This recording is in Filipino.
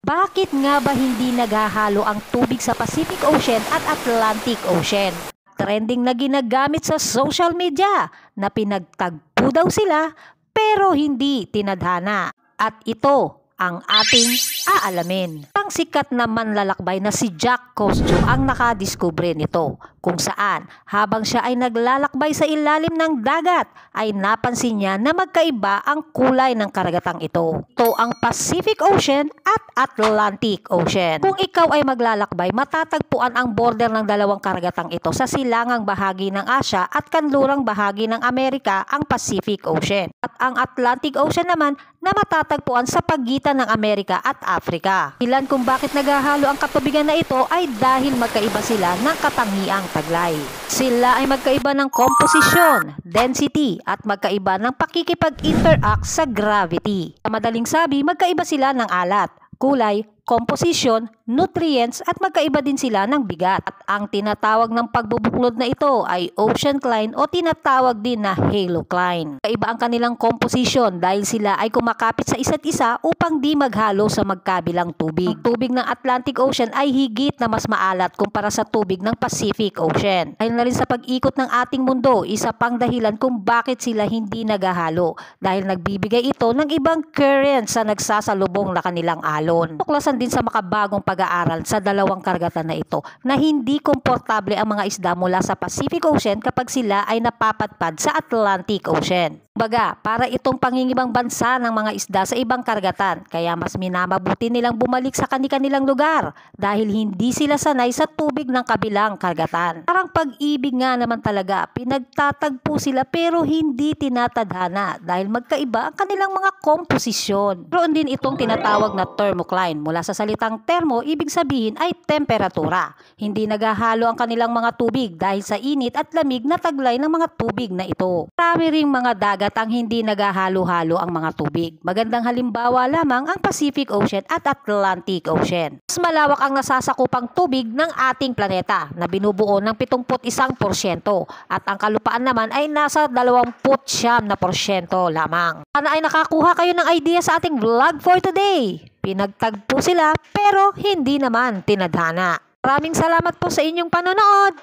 Bakit nga ba hindi naghahalo ang tubig sa Pacific Ocean at Atlantic Ocean? Trending na ginagamit sa social media na pinagtagpo daw sila pero hindi tinadhana. At ito ang ating aalamin. Ang sikat na manlalakbay na si Jack Cosjo ang nakadiskubre nito, kung saan habang siya ay naglalakbay sa ilalim ng dagat ay napansin niya na magkaiba ang kulay ng karagatang ito. Ito ang Pacific Ocean at Atlantic Ocean. Kung ikaw ay maglalakbay, matatagpuan ang border ng dalawang karagatang ito sa silangang bahagi ng Asya at kanlurang bahagi ng Amerika, ang Pacific Ocean. At ang Atlantic Ocean naman na matatagpuan sa pagitan ng Amerika at Africa. Ilan kung bakit naghahalo ang katubigan na ito ay dahil magkaiba sila ng katangiang taglay. Sila ay magkaiba ng komposisyon, density at magkaiba ng pakikipag-interact sa gravity. Sa madaling sabi, magkaiba sila ng alat, kulay, komposisyon, nutrients at magkaiba din sila ng bigat. At ang tinatawag ng pagbubuklod na ito ay oceancline o tinatawag din na halocline. Kaiba ang kanilang komposisyon dahil sila ay kumakapit sa isa't isa upang di maghalo sa magkabilang tubig. Ang tubig ng Atlantic Ocean ay higit na mas maalat kumpara sa tubig ng Pacific Ocean. Dahil na rin sa pag-ikot ng ating mundo, isa pang dahilan kung bakit sila hindi naghahalo dahil nagbibigay ito ng ibang currents sa nagsasalubong na kanilang alon. Tuklasan din sa makabagong pag-aaral sa dalawang karagatan na ito na hindi komportable ang mga isda mula sa Pacific Ocean kapag sila ay napapatpad sa Atlantic Ocean. Baga, para itong pangingibang bansa ng mga isda sa ibang karagatan, kaya mas minamabuti nilang bumalik sa kani-kanilang lugar dahil hindi sila sanay sa tubig ng kabilang karagatan. Parang pag-ibig nga naman talaga, pinagtatagpo sila pero hindi tinatadhana dahil magkaiba ang kanilang mga komposisyon. Meron din itong tinatawag na thermocline. Mula sa salitang thermo, ibig sabihin ay temperatura. Hindi naghahalo ang kanilang mga tubig dahil sa init at lamig na taglay ng mga tubig na ito. Marami ring mga dagat ang hindi naghahalo-halo ang mga tubig. Magandang halimbawa lamang ang Pacific Ocean at Atlantic Ocean. Mas malawak ang nasasakupang tubig ng ating planeta na binubuo ng 71% at ang kalupaan naman ay nasa 29% lamang. Sana ay nakakuha kayo ng idea sa ating vlog for today. Pinagtagpo sila pero hindi naman tinadhana. Maraming salamat po sa inyong panonood!